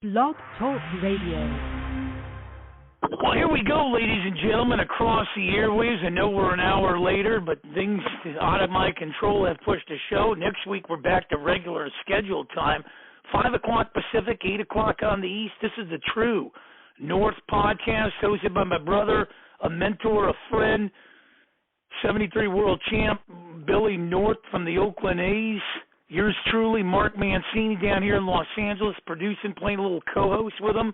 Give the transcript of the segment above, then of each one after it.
Blog Talk Radio. Well, here we go, ladies and gentlemen, across the airwaves. I know we're an hour later, but things out of my control have pushed the show. Next week, we're back to regular scheduled time, 5 o'clock Pacific, 8 o'clock on the East. This is the True North podcast, hosted by my brother, a mentor, a friend, 73 world champ, Billy North from the Oakland A's. Yours truly, Mark Mancini, down here in Los Angeles, producing, playing a little co-host with him.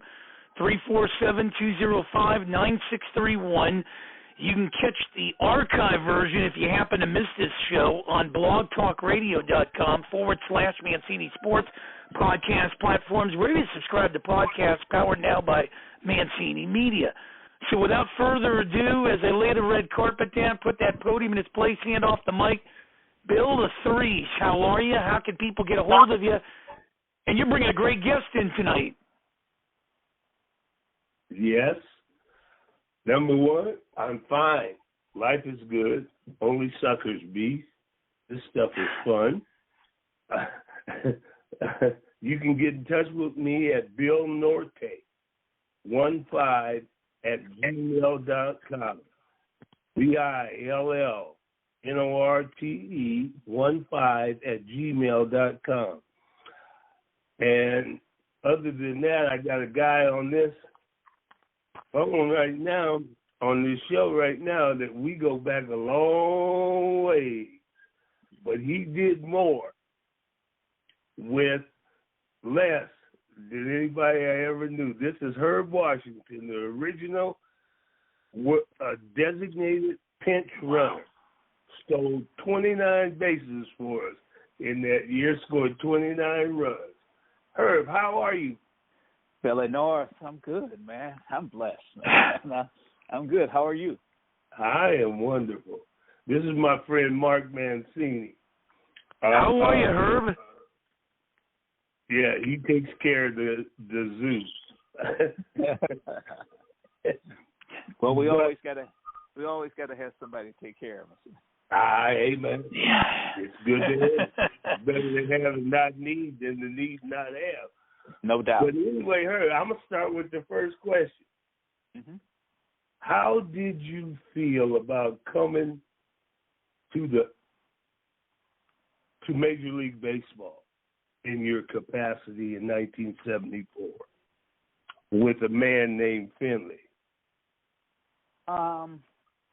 347-205-9631. You can catch the archive version if you happen to miss this show on blogtalkradio.com/Mancini Sports podcast platforms. Where you subscribe to podcasts powered now by Mancini Media. So without further ado, as I lay the red carpet down, put that podium in its place, hand off the mic. Bill the Threes, how are you? How can people get a hold of you? And you're bringing a great guest in tonight. Yes. Number one, I'm fine. Life is good. Only suckers be. This stuff is fun. You can get in touch with me at billnorte15@gmail.com. BILLNORTE15@gmail.com. And other than that, I got a guy on this phone right now, on this show right now, that we go back a long way. But he did more with less than anybody I ever knew. This is Herb Washington, the original designated pinch runner. Stole 29 bases for us in that year, scored 29 runs. Herb, how are you? Billy North, I'm good, man. I'm blessed, man. I'm good. How are you? I am wonderful. This is my friend Mark Mancini. How are you, Herb? Yeah, he takes care of the zoo. Well, we always gotta have somebody take care of us. Amen. Yeah. It's good to have. It's better to have and not need than to need and not have. No doubt. But anyway, Herb, I'm going to start with the first question. Mm-hmm. How did you feel about coming to Major League Baseball in your capacity in 1974 with a man named Finley?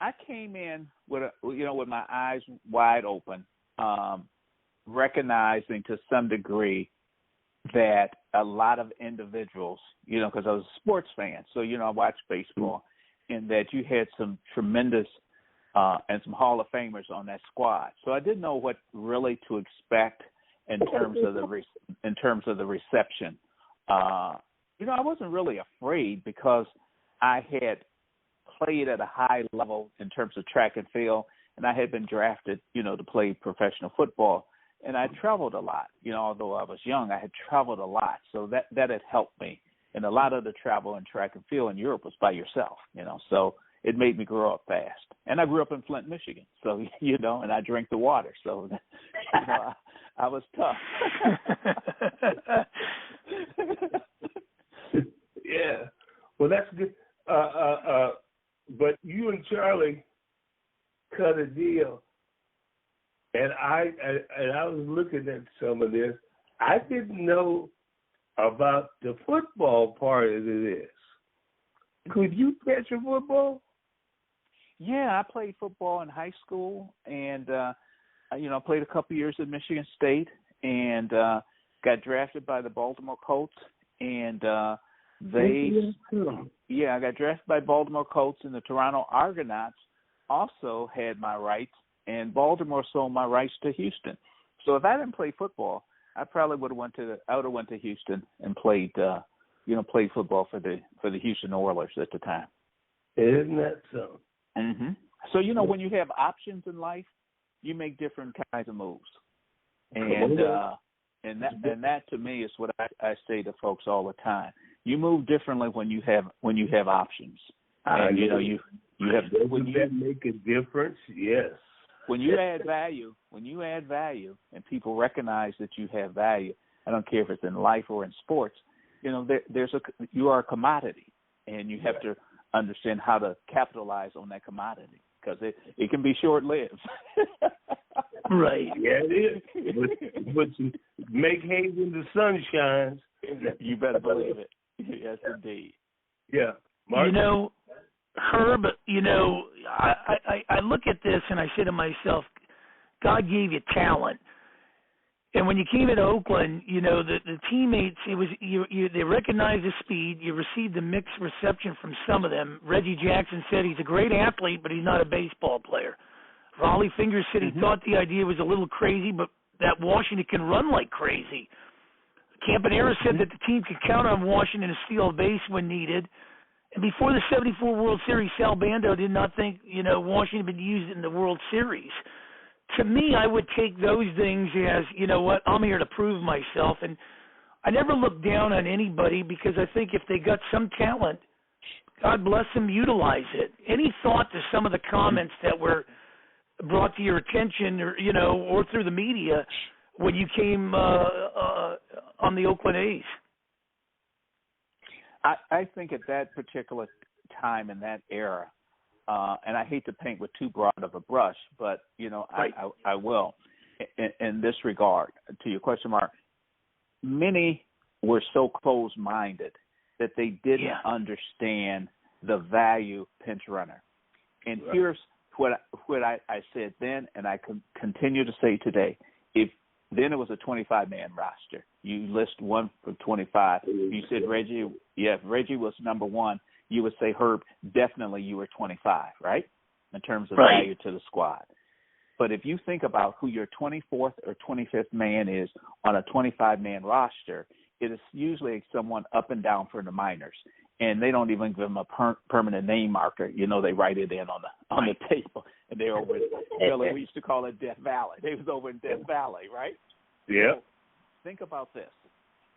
I came in with my eyes wide open, recognizing to some degree that a lot of individuals, because I was a sports fan, so, I watched baseball, and that you had some tremendous and some Hall of Famers on that squad. So I didn't know what really to expect in terms of the reception. I wasn't really afraid because I had played at a high level in terms of track and field, and I had been drafted, to play professional football. And I traveled a lot, although I was young, I had traveled a lot. So that had helped me. And a lot of the travel in track and field in Europe was by yourself, so it made me grow up fast. And I grew up in Flint, Michigan. So, and I drank the water. So, I was tough. Yeah. Well, that's good. But you and Charlie cut a deal. And I was looking at some of this. I didn't know about the football part of this. Could you catch a football? Yeah, I played football in high school, and I played a couple years at Michigan State, and got drafted by the Baltimore Colts, and I got drafted by Baltimore Colts, and the Toronto Argonauts also had my rights. And Baltimore sold my rights to Houston. So if I didn't play football, I probably would have went to Houston and played football for the Houston Oilers at the time. Isn't that so? Mm-hmm. So when you have options in life, you make different kinds of moves, and that to me is what I say to folks all the time. You move differently when you have options, and you have. Doesn't that make a difference? Yes. When you add value, and people recognize that you have value, I don't care if it's in life or in sports, you are a commodity, and you have to understand how to capitalize on that commodity because it can be short-lived. Right. Yeah, it is. But you make hay when the sun shines. You better believe it. Yes, indeed. Yeah. Mark? Herb, I look at this and I say to myself, God gave you talent. And when you came into Oakland, the teammates, they recognized the speed. You received a mixed reception from some of them. Reggie Jackson said he's a great athlete, but he's not a baseball player. Raleigh Fingers said he thought the idea was a little crazy, but that Washington can run like crazy. Campanera said that the team could count on Washington to steal a base when needed. And before the 74 World Series, Sal Bando did not think, Washington had been used in the World Series. To me, I would take those things as, I'm here to prove myself. And I never look down on anybody because I think if they got some talent, God bless them, utilize it. Any thought to some of the comments that were brought to your attention or through the media when you came on the Oakland A's? I think at that particular time in that era, and I hate to paint with too broad of a brush, but, right. I will, in this regard, to your question, Mark, many were so close-minded that they didn't understand the value pinch runner. And right. Here's what I said then, and I continue to say today. Then it was a 25-man roster. You list one from 25. You said Reggie. Yeah, if Reggie was number one, you would say, Herb, definitely you were 25, right, in terms of right. value to the squad. But if you think about who your 24th or 25th man is on a 25-man roster, it is usually someone up and down for the minors. And they don't even give them a permanent name marker. They write it in on the table. And they're over in we used to call it Death Valley. They was over in Death Valley, right? Yeah. So think about this.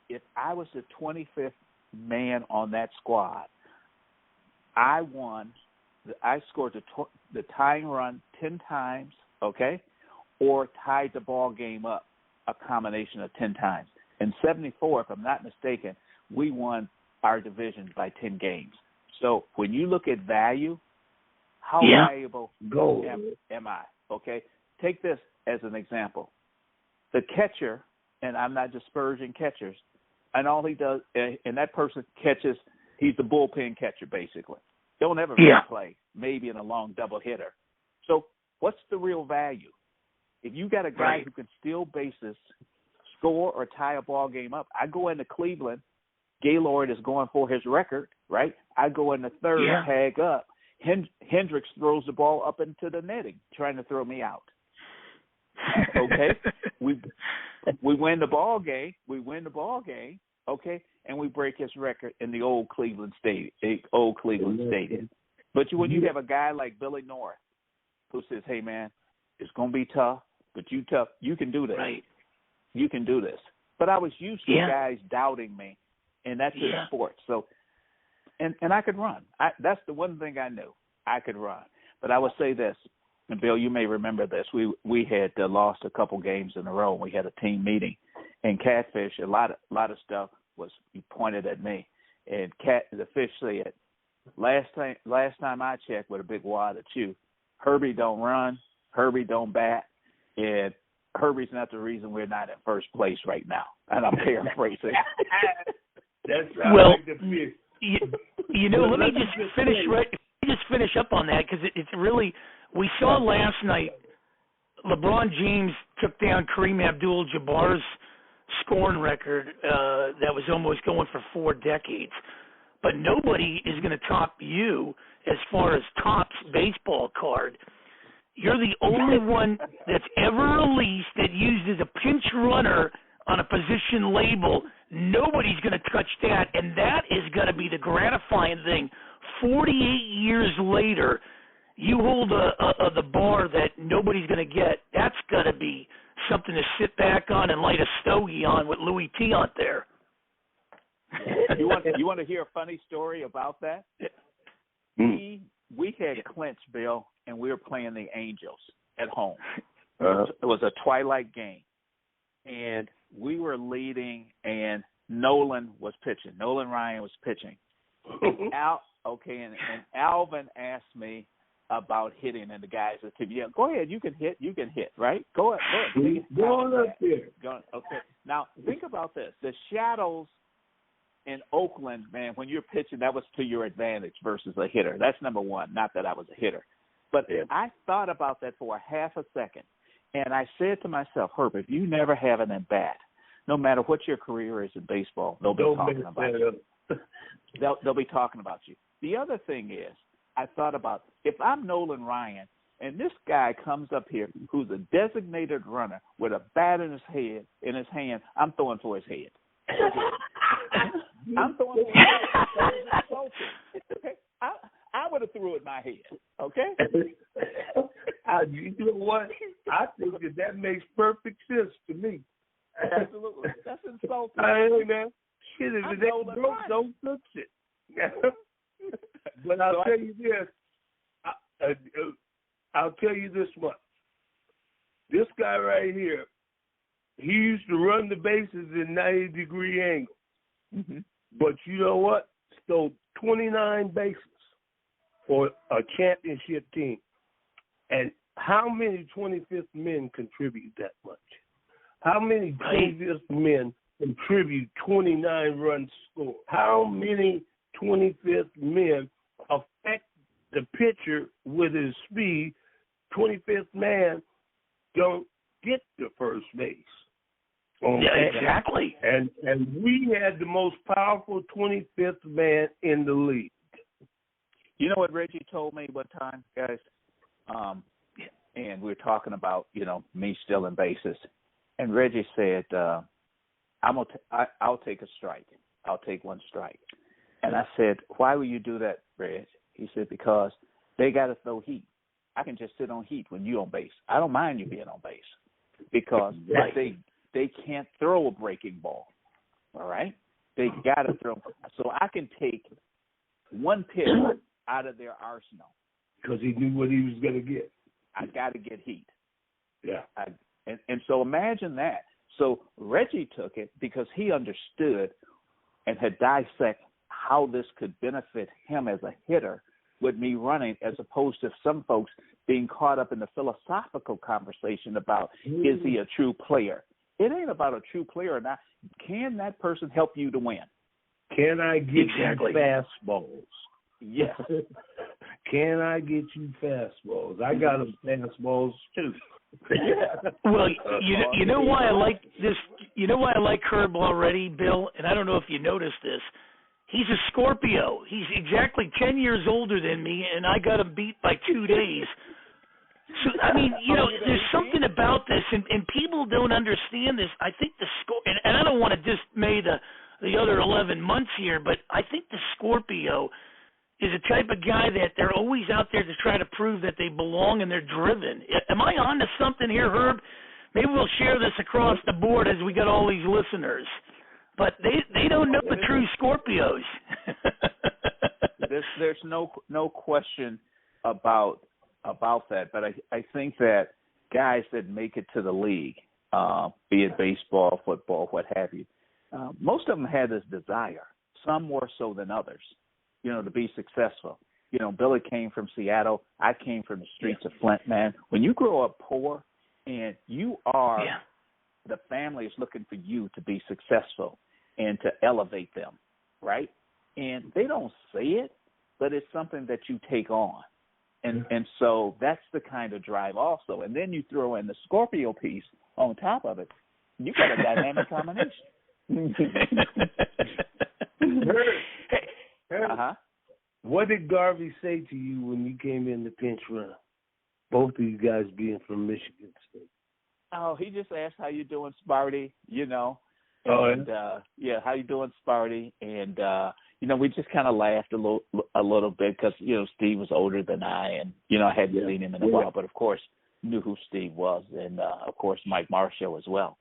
If I was the 25th man on that squad, I scored the tying run 10 times, okay, or tied the ball game up a combination of 10 times. In 74, if I'm not mistaken, we won our division by 10 games. So when you look at value, how valuable am I? Okay, take this as an example. The catcher, and I'm not disparaging catchers, and all he does, and that person catches, he's the bullpen catcher basically. Don't ever play, maybe in a long double hitter. So what's the real value? If you got a guy who can steal bases, score or tie a ball game up, I go into Cleveland, Gaylord is going for his record, right? I go in the third, tag up. Hendricks throws the ball up into the netting, trying to throw me out. Okay, we win the ball game. Okay, and we break his record in the old Cleveland Stadium. But when you have a guy like Billy North who says, "Hey man, it's gonna be tough, but you can do this. Right. You can do this." But I was used to guys doubting me, and that's in sports. So, and I could run. That's the one thing I knew. I could run. But I would say this, and Bill, you may remember this. We had lost a couple games in a row. We had a team meeting, and Catfish, a lot of stuff was pointed at me, and the Fish said, last time I checked with a big wad of chew, Herbie don't run, Herbie don't bat, and Herbie's not the reason we're not in first place right now. And I'm paraphrasing. That's right. Well, like the Fish. Let me just finish up on that because it's really. We saw last night LeBron James took down Kareem Abdul-Jabbar's scoring record that was almost going for 4 decades. But nobody is going to top you as far as tops baseball card. You're the only one that's ever released that used as a pinch runner on a position label. Nobody's going to touch that, and that is going to be the gratifying thing. 48 years later, you hold the bar that nobody's going to get. That's got to be something to sit back on and light a stogie on with Louis T out there. You want to hear a funny story about that? We had clinched, Bill, and we were playing the Angels at home. It was a twilight game, and we were leading, and Nolan was pitching. Nolan Ryan was pitching. And Alvin asked me about hitting, and the guys said, "Yeah, go ahead. You can hit, right? Go ahead. Go on up there." Okay. Now think about this: the shadows in Oakland, man. When you're pitching, that was to your advantage versus a hitter. That's number one. Not that I was a hitter, but I thought about that for a half a second, and I said to myself, Herb, if you never have an at bat, no matter what your career is in baseball, they'll be talking about you. They'll be talking about you. The other thing is, I thought about if I'm Nolan Ryan and this guy comes up here who's a designated runner with a bat in his hand, I'm throwing for his head. I'm throwing for his head. Okay? I would have threw it in my head. Okay? You know what? I think that makes perfect sense to me. Absolutely. That's insulting. I ain't man. Shit, if it ain't broke, don't fix it. But I'll tell you this. I'll tell you this much. This guy right here, he used to run the bases in 90-degree angles. Mm-hmm. But you know what? Stole 29 bases for a championship team. And how many 25th men contribute that much? How many 25th men contribute 29 runs scored? How many 25th men affect the pitcher with his speed? 25th man don't get to first base. Exactly. And we had the most powerful 25th man in the league. You know what Reggie told me one time, guys? And we were talking about, me stealing bases. And Reggie said, I'll take a strike. I'll take one strike. And I said, why would you do that, Reg? He said, because they got to throw heat. I can just sit on heat when you're on base. I don't mind you being on base because they can't throw a breaking ball, all right? They got to throw. So I can take one pitch out of their arsenal. Because he knew what he was going to get. I got to get heat. Yeah. And so imagine that. So Reggie took it because he understood and had dissected how this could benefit him as a hitter with me running, as opposed to some folks being caught up in the philosophical conversation about is he a true player? It ain't about a true player or not. Can that person help you to win? Can I get you fastballs? Yes. Can I get you fastballs? I got them fastballs too. Well, you know why I like this? You know why I like Herb already, Bill? And I don't know if you noticed this. He's a Scorpio. He's exactly 10 years older than me, and I got him beat by 2 days. So, I mean, there's something about this, and people don't understand this. I think the and I don't want to dismay the other 11 months here, but I think the Scorpio is a type of guy that they're always out there to try to prove that they belong and they're driven. Am I on to something here, Herb? Maybe we'll share this across the board as we got all these listeners. But they don't know the true Scorpios. There's no question about that. But I think that guys that make it to the league, be it baseball, football, what have you, most of them had this desire. Some more so than others, to be successful. Billy came from Seattle. I came from the streets of Flint, man. When you grow up poor and you are, the family is looking for you to be successful and to elevate them, right? And they don't say it, but it's something that you take on. And so that's the kind of drive also. And then you throw in the Scorpio piece on top of it. You got a dynamic combination. What did Garvey say to you when you came in the pinch runner? Both of these guys being from Michigan State. Oh, he just asked how you doing, Sparty, And, how you doing, Sparty? And, we just kind of laughed a little bit because, Steve was older than I, and, I hadn't seen him in a while, but, of course, knew who Steve was, and, of course, Mike Marshall as well.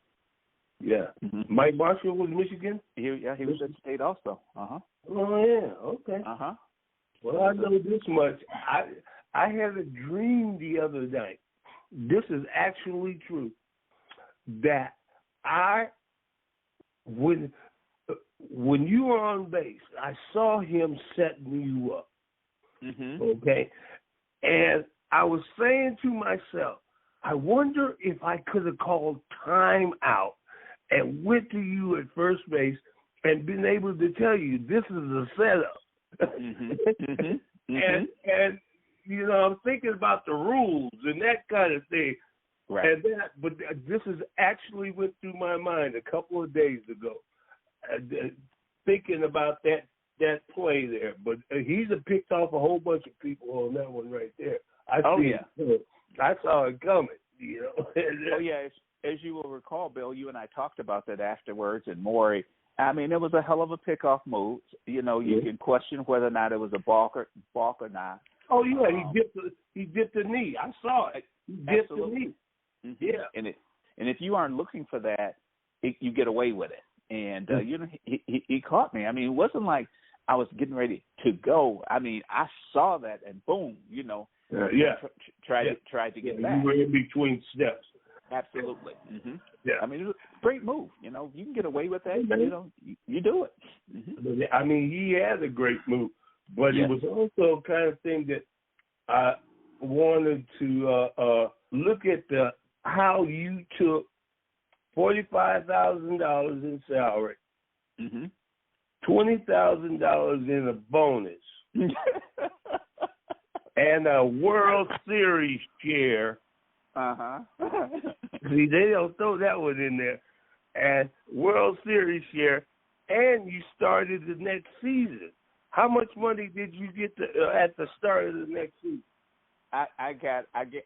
Yeah. Mm-hmm. Mike Marshall was Michigan? He was at State also. Oh, yeah. Okay. Well, I know this much. I had a dream the other night. This is actually true. That when when you were on base, I saw him setting you up. Mm-hmm. Okay, and I was saying to myself, I wonder if I could have called time out and went to you at first base and been able to tell you this is a setup. Mm-hmm. Mm-hmm. And you know, I'm thinking about the rules and that kind of thing. Right. And but this is actually went through my mind a couple of days ago, thinking about that play there. But he's picked off a whole bunch of people on that one right there. I saw it coming, you know. Oh, yeah. As you will recall, Bill, you and I talked about that afterwards, and Maury, I mean, it was a hell of a pickoff move. You know, you can question whether or not it was a balk or not. Oh, yeah, he dipped the knee. I saw it. He dipped the knee. Mm-hmm. Yeah. And if you aren't looking for that, you get away with it. And, you know, he caught me. I mean, it wasn't like I was getting ready to go. I mean, I saw that and boom, you know. Tried to get back. You were in between steps. Absolutely. Mm-hmm. Yeah. I mean, it was a great move. You know, you can get away with that. You know, you do it. Mm-hmm. I mean, he had a great move, but it was also kind of thing that I wanted to look at how you took $45,000 in salary, $20,000 in a bonus, and a World Series share. See, they don't throw that one in there. And World Series share, and you started the next season. How much money did you get at the start of the next season? I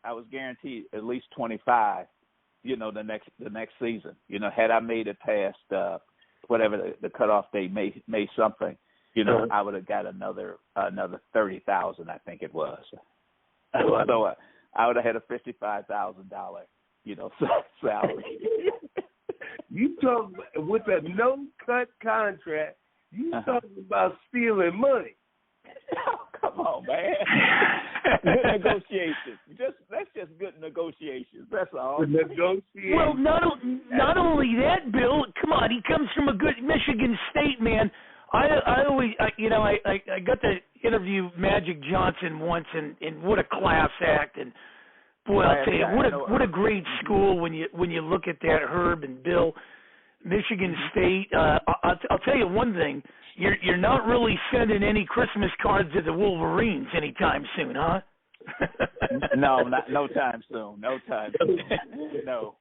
was guaranteed at least 25. You know, the next season. You know, had I made it past whatever the cutoff date, May something, you know, I would have got another $30,000. I think it was. So I would have had a $55,000, you know, salary. You talk with a no-cut contract. You talking about stealing money? Oh, come on, man. Negotiations. That's just good negotiations. That's all. Negotiations. Well, not only that, Bill. Come on, he comes from a good Michigan State, man. I always, you know, I got to interview Magic Johnson once, and what a class act, and boy, I'll tell you, what a great school when you look at that, Herb and Bill. Michigan State. I'll tell you one thing. You're not really sending any Christmas cards to the Wolverines anytime soon, huh? No time soon. No time soon. No,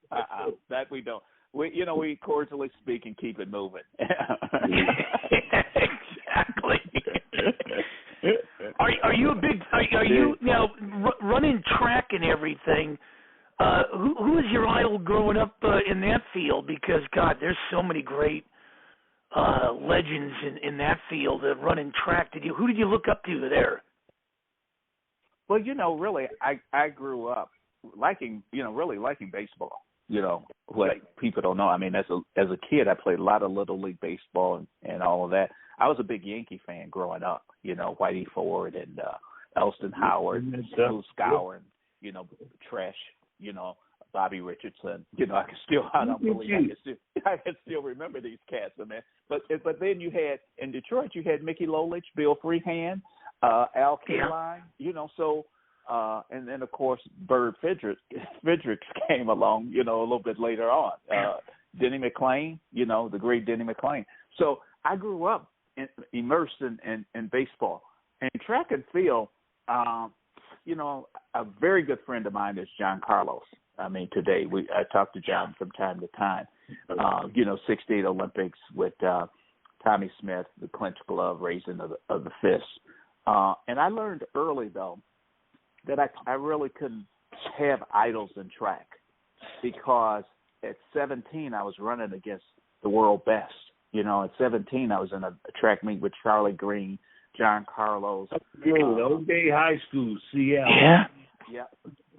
that we don't. We cordially speak and keep it moving. Exactly. Are you a big? Are you now running track and everything? Who is your idol growing up in that field? Because God, there's so many great legends in that field running track. Who did you look up to there? Well, you know, really, I grew up really liking baseball. You know, what people don't know. I mean, as a kid, I played a lot of Little League baseball and all of that. I was a big Yankee fan growing up. You know, Whitey Ford and Elston Howard, Lou Scour, and, you know, Tresh, you know, Bobby Richardson. You know, I can still remember these cats, man. But then you had in Detroit, you had Mickey Lolich, Bill Freehand, Al Kaline. You know, so. And then, of course, Bird Fredericks came along, you know, a little bit later on. Denny McClain, you know, the great Denny McClain. So I grew up immersed in baseball. And track and field, you know, a very good friend of mine is John Carlos. I mean, today I talk to John from time to time. You know, 68 Olympics with Tommy Smith, the clinch glove raising of the fist. And I learned early, though, that I really couldn't have idols in track because at 17 I was running against the world best. You know, at 17 I was in a track meet with Charlie Green, John Carlos. Okay, high school, Seattle. Yeah.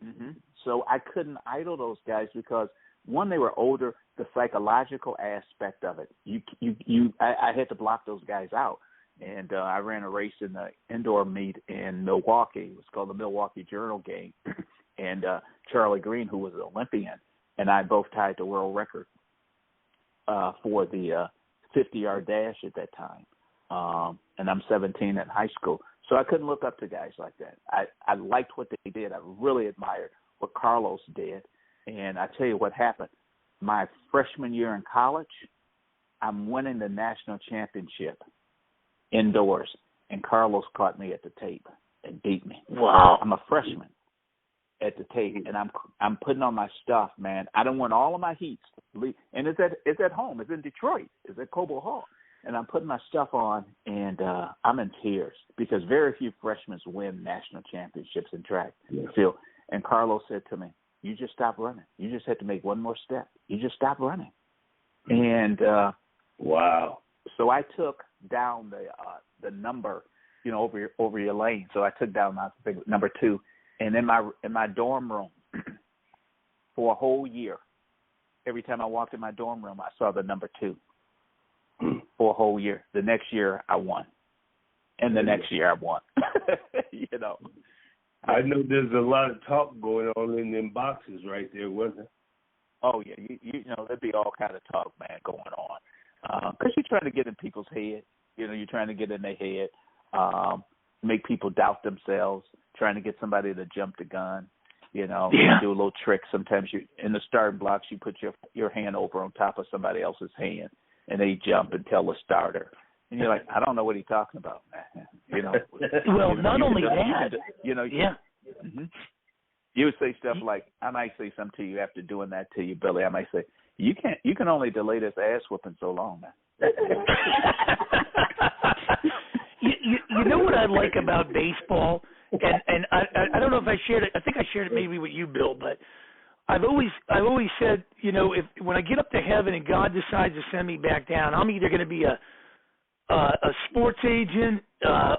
Mm-hmm. So I couldn't idol those guys because, one, they were older. The psychological aspect of it, I had to block those guys out. And I ran a race in the indoor meet in Milwaukee. It was called the Milwaukee Journal Game. And Charlie Green, who was an Olympian, and I both tied the world record for the 50-yard dash at that time. And I'm 17 in high school. So I couldn't look up to guys like that. I liked what they did. I really admired what Carlos did. And I tell you what happened. My freshman year in college, I'm winning the national championship indoors, and Carlos caught me at the tape and beat me. Wow. I'm a freshman at the tape, and I'm putting on my stuff, man. I don't want all of my heats. And it's at home. It's in Detroit. It's at Cobo Hall. And I'm putting my stuff on, and I'm in tears because very few freshmen win national championships in track field. And Carlos said to me, "You just stop running. You just had to make one more step. You just stop running." And wow. So I took down the number, over your lane. So I took down number 2, and in my dorm room for a whole year, every time I walked in my dorm room, I saw the number 2. For a whole year. The next year I won. And the next year I won. I know there's a lot of talk going on in them boxes right there, wasn't there? Oh, yeah. There'd be all kind of talk, man, going on. Because you're trying to get in people's head. You're trying to get in their head, make people doubt themselves, trying to get somebody to jump the gun. You do a little trick. Sometimes in the starting blocks, you put your hand over on top of somebody else's hand, and they jump and tell the starter. And you're like, I don't know what he's talking about, man. Well, not only that, Mm-hmm. You would say stuff like, I might say something to you after doing that to you, Billy. I might say, you can only delay this ass whooping so long, man. you know what I like about baseball, and I don't know if I shared it. I think I shared it maybe with you, Bill, but I've always said, if when I get up to heaven and God decides to send me back down, I'm either going to be a sports agent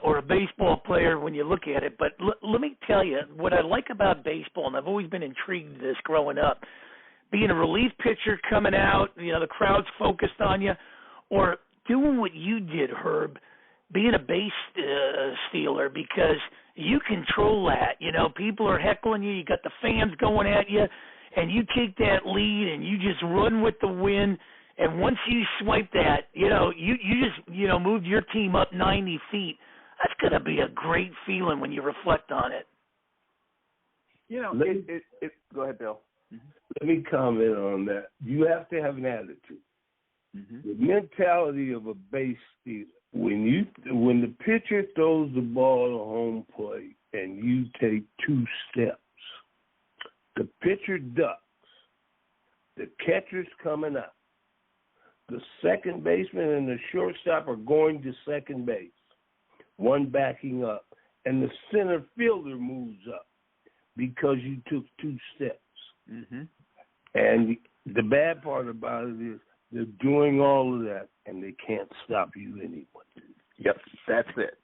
or a baseball player when you look at it. But let me tell you what I like about baseball, and I've always been intrigued with this growing up. Being a relief pitcher coming out, the crowd's focused on you, or doing what you did, Herb, being a base stealer, because you control that. People are heckling you. You got the fans going at you. And you take that lead and you just run with the wind. And once you swipe that, you just moved your team up 90 feet. That's going to be a great feeling when you reflect on it. Go ahead, Bill. Mm-hmm. Let me comment on that. You have to have an attitude. Mm-hmm. The mentality of a base stealer. When the pitcher throws the ball to home plate and you take 2 steps, the pitcher ducks. The catcher's coming up. The second baseman and the shortstop are going to second base, one backing up, and the center fielder moves up because you took 2 steps. Mm-hmm. And the bad part about it is they're doing all of that, and they can't stop you anyway. Yep, that's it.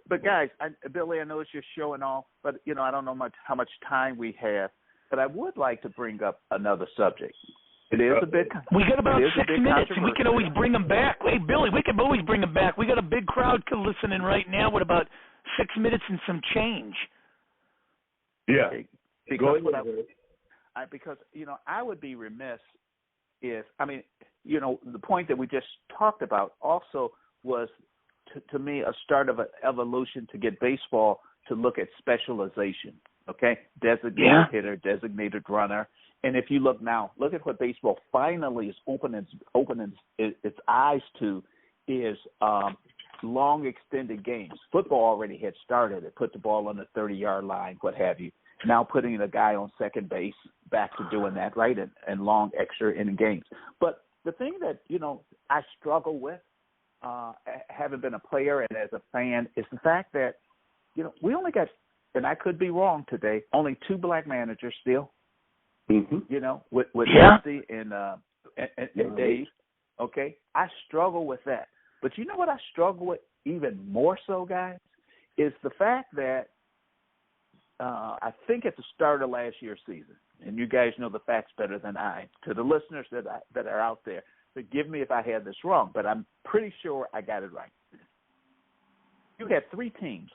But guys, Billy, I know it's your show and all, but I don't know how much time we have. But I would like to bring up another subject. It is a bit. We got about 6 minutes, and we can always bring them back. Hey, Billy, we can always bring them back. We got a big crowd listening right now with about 6 minutes and some change. Yeah. Because I would be remiss if the point that we just talked about also was to me a start of an evolution to get baseball to look at specialization. Okay, designated hitter, designated runner, and if you look at what baseball finally is opening its eyes to is long extended games. Football already had started. It put the ball on the 30-yard line, what have you. Now putting a guy on second base, back to doing that, right, and long extra inning games. But the thing that I struggle with, having been a player and as a fan, is the fact that we only got. And I could be wrong today. Only 2 black managers still. Mm-hmm. With Dusty and Dave. Okay, I struggle with that. But you know what I struggle with even more so, guys, is the fact that I think at the start of last year's season, and you guys know the facts better than I. To the listeners that are out there, forgive me if I had this wrong, but I'm pretty sure I got it right. You had 3 teams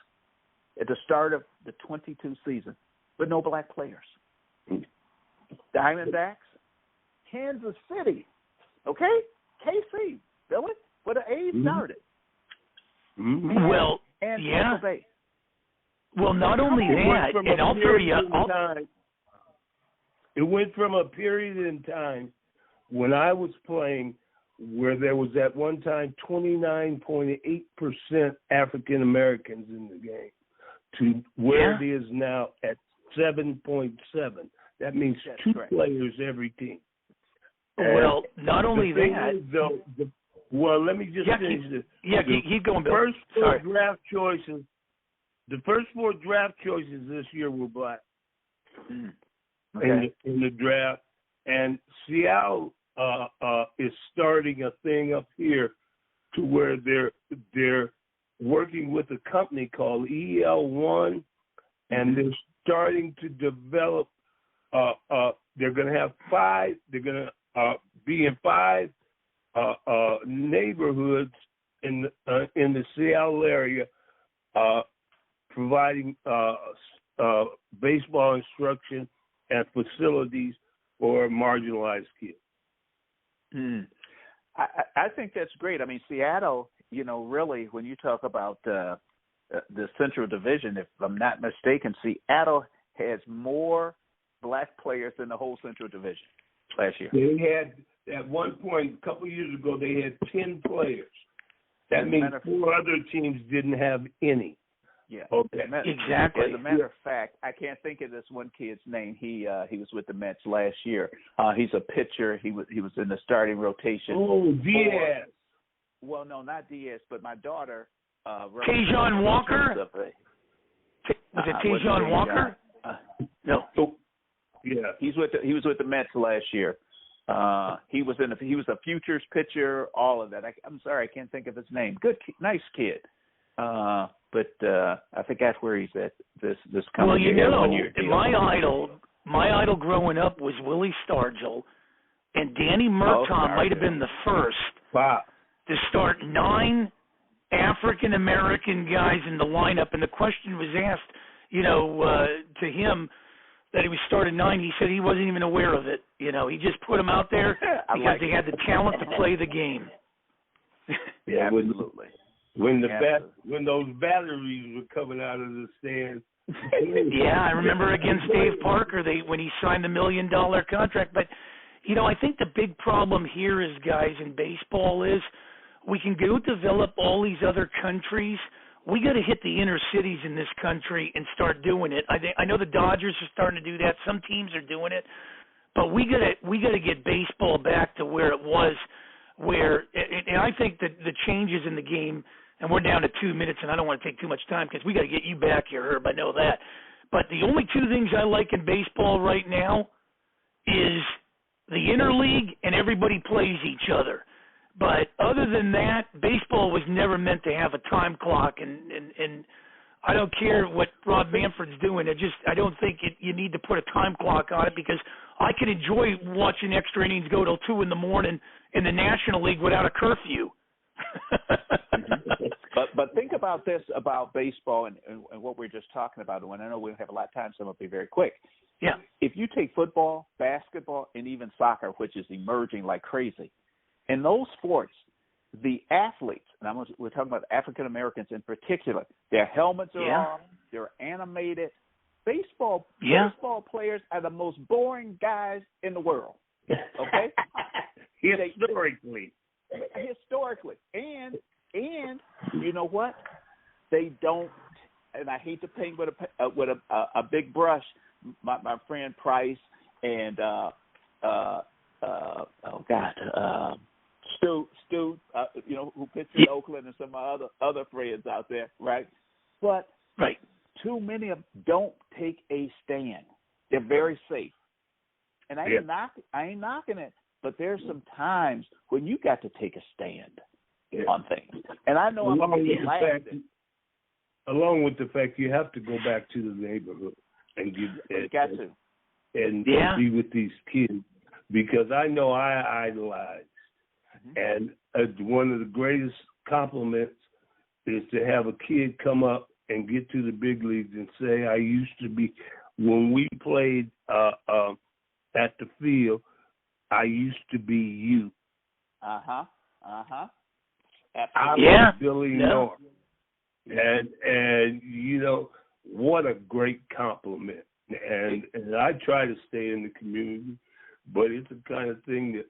at the start of the 22 season with no black players. Diamondbacks, Kansas City, okay? KC, Billy, where the A's started. Mm-hmm. Well, And yeah. Tampa Bay. Well, not only that, and I'll throw you. It went from a period in time when I was playing where there was at one time 29.8% African Americans in the game to where it is now at 7.7. That means two players every team. Well, not only that. Well, let me just finish this. Yeah, keep going, Bill. The first four draft choices this year were black in the draft, and Seattle is starting a thing up here to where they're working with a company called EL1, and they're starting to develop. They're going to have five. They're going to be in five neighborhoods in the Seattle area, providing baseball instruction and facilities for marginalized kids. I think that's great. I mean, Seattle, really, when you talk about the Central Division, if I'm not mistaken, Seattle has more black players than the whole Central Division last year. They had, at one point, a couple of years ago, they had 10 players. That means four other teams didn't have any. Yeah. Okay. Exactly. As a matter of fact, I can't think of this one kid's name. He was with the Mets last year. He's a pitcher. He was in the starting rotation. Oh, Diaz. Well, no, not Diaz, but my daughter. Tejon Walker. Was it Tejon Walker? No. Yeah. He was with the Mets last year. He was a futures pitcher. All of that. I'm sorry, I can't think of his name. Good, nice kid. But I forgot where he's at this coming year. Well, my idol growing up was Willie Stargell, and Danny Murtaugh might have been the first to start 9 African American guys in the lineup. And the question was asked, to him that he was starting 9. He said he wasn't even aware of it. He just put them out there because they had the talent to play the game. Yeah, absolutely. When those batteries were coming out of the stands. Yeah, I remember against Dave Parker when he signed the $1 million contract. But I think the big problem here is, guys, in baseball is we can go develop all these other countries. We got to hit the inner cities in this country and start doing it. I know the Dodgers are starting to do that. Some teams are doing it, but we got to get baseball back to where it was. And I think that the changes in the game. And we're down to 2 minutes, and I don't want to take too much time because we got to get you back here, Herb. I know that. But the only two things I like in baseball right now is the interleague and everybody plays each other. But other than that, baseball was never meant to have a time clock, and I don't care what Rob Manfred's doing. I don't think you need to put a time clock on it because I can enjoy watching extra innings go till 2 in the morning in the National League without a curfew. But think about this about baseball and what we're just talking about. And I know we don't have a lot of time, so I'm going to be very quick. Yeah. If you take football, basketball, and even soccer, which is emerging like crazy, in those sports, the athletes, and we're talking about African Americans in particular, their helmets are off, they're animated. Baseball players are the most boring guys in the world. Okay? Historically. And you know what? They don't. And I hate to paint with a big brush. My friend Price and Stu, who pitched in Oakland, and some of my other friends out there, right? But too many of them don't take a stand. They're very safe. And I ain't knocking it, but there's some times when you got to take a stand on things. And I know I'm going to get laughed at. Along with the fact you have to go back to the neighborhood and be with these kids, because I know I idolized. And one of the greatest compliments is to have a kid come up and get to the big leagues and say, I used to be, when we played at the field, I used to be you. was Billy North. And you know, what a great compliment. And I try to stay in the community, but it's the kind of thing that,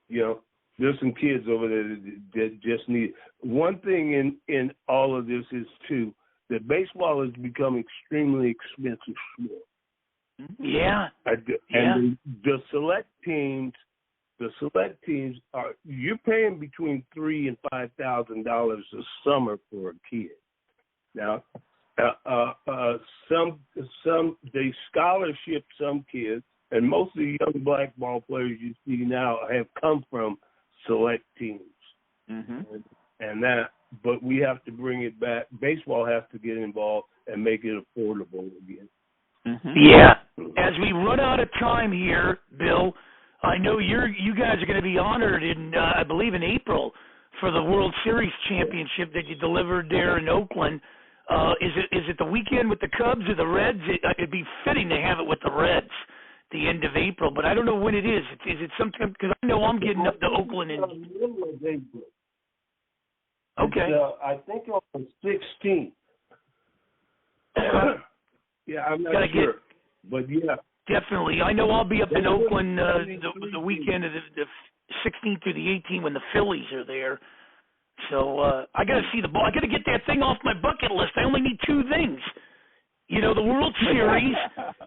you know, there's some kids over there that just need. One thing in all of this is, too, that baseball has become extremely expensive sport. Yeah. And the select teams are, you're paying between $3,000 and $5,000 a summer for a kid. Now, some they scholarship some kids, and most of the young black ball players you see now have come from select teams. But we have to bring it back. Baseball has to get involved and make it affordable again. Yeah. As we run out of time here, Bill, I know you guys are going to be honored in, I believe, in April for the World Series championship that you delivered there in Oakland. Is it the weekend with the Cubs or the Reds? It'd be fitting to have it with the Reds the end of April, but I don't know when it is. Is it sometime? Because I know I'm getting up to Oakland in middle of April. Okay. I think on the 16th. Yeah, I'm not sure. But yeah. Definitely. I know I'll be up in Oakland the weekend of the 16th through the 18th when the Phillies are there. So I got to see the ball. I got to get that thing off my bucket list. I only need two things. You know, the World Series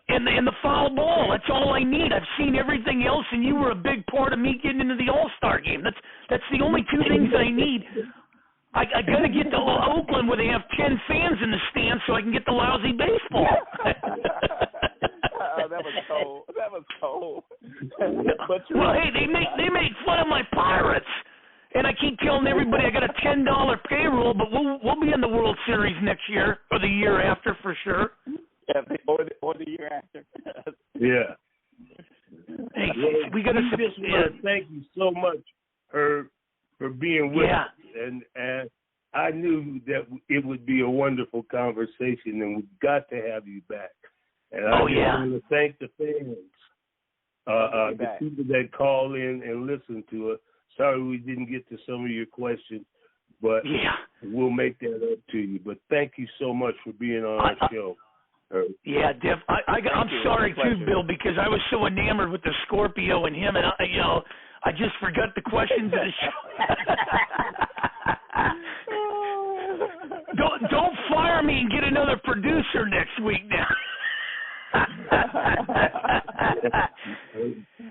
and the foul ball. That's all I need. I've seen everything else, and you were a big part of me getting into the All-Star game. That's the only two things I need. I got to get to Oakland where they have 10 fans in the stands so I can get the lousy baseball. That was cold. Well, hey, they make fun of my Pirates. And I keep telling everybody I got a $10 payroll, but we'll be in the World Series next year or the year after for sure. Yeah, or the year after. Yeah. Hey, we got to just want to thank you so much, Herb, for being with us. And I knew that it would be a wonderful conversation, and we've got to have you back. And I just want to thank the fans, the people that call in and listen to us. Sorry we didn't get to some of your questions, but we'll make that up to you. But thank you so much for being on our show. Yeah, Def. I'm sorry too, Bill, because I was so enamored with the Scorpio and him, and I just forgot the questions of the show. Don't fire me and get another producer next week now.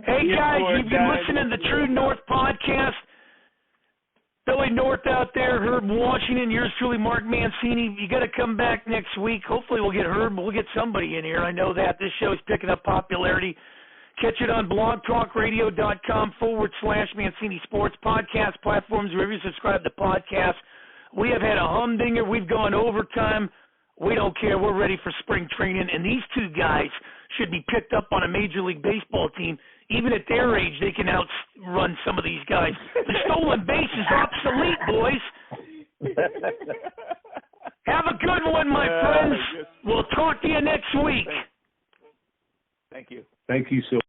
Hey guys, you've been listening to the True North podcast. Billy North out there, Herb Washington, yours truly, Mark Mancini. You got to come back next week. Hopefully we'll get Herb, we'll get somebody in here. I know that this show is picking up popularity. Catch it on blogtalkradio.com/Mancini Sports podcast platforms, wherever you subscribe to podcasts. We have had a humdinger. We've gone overtime. We don't care. We're ready for spring training. And these two guys should be picked up on a Major League Baseball team. Even at their age, they can outrun some of these guys. The stolen base is obsolete, boys. Have a good one, my friends. We'll talk to you next week. Thank you. Thank you so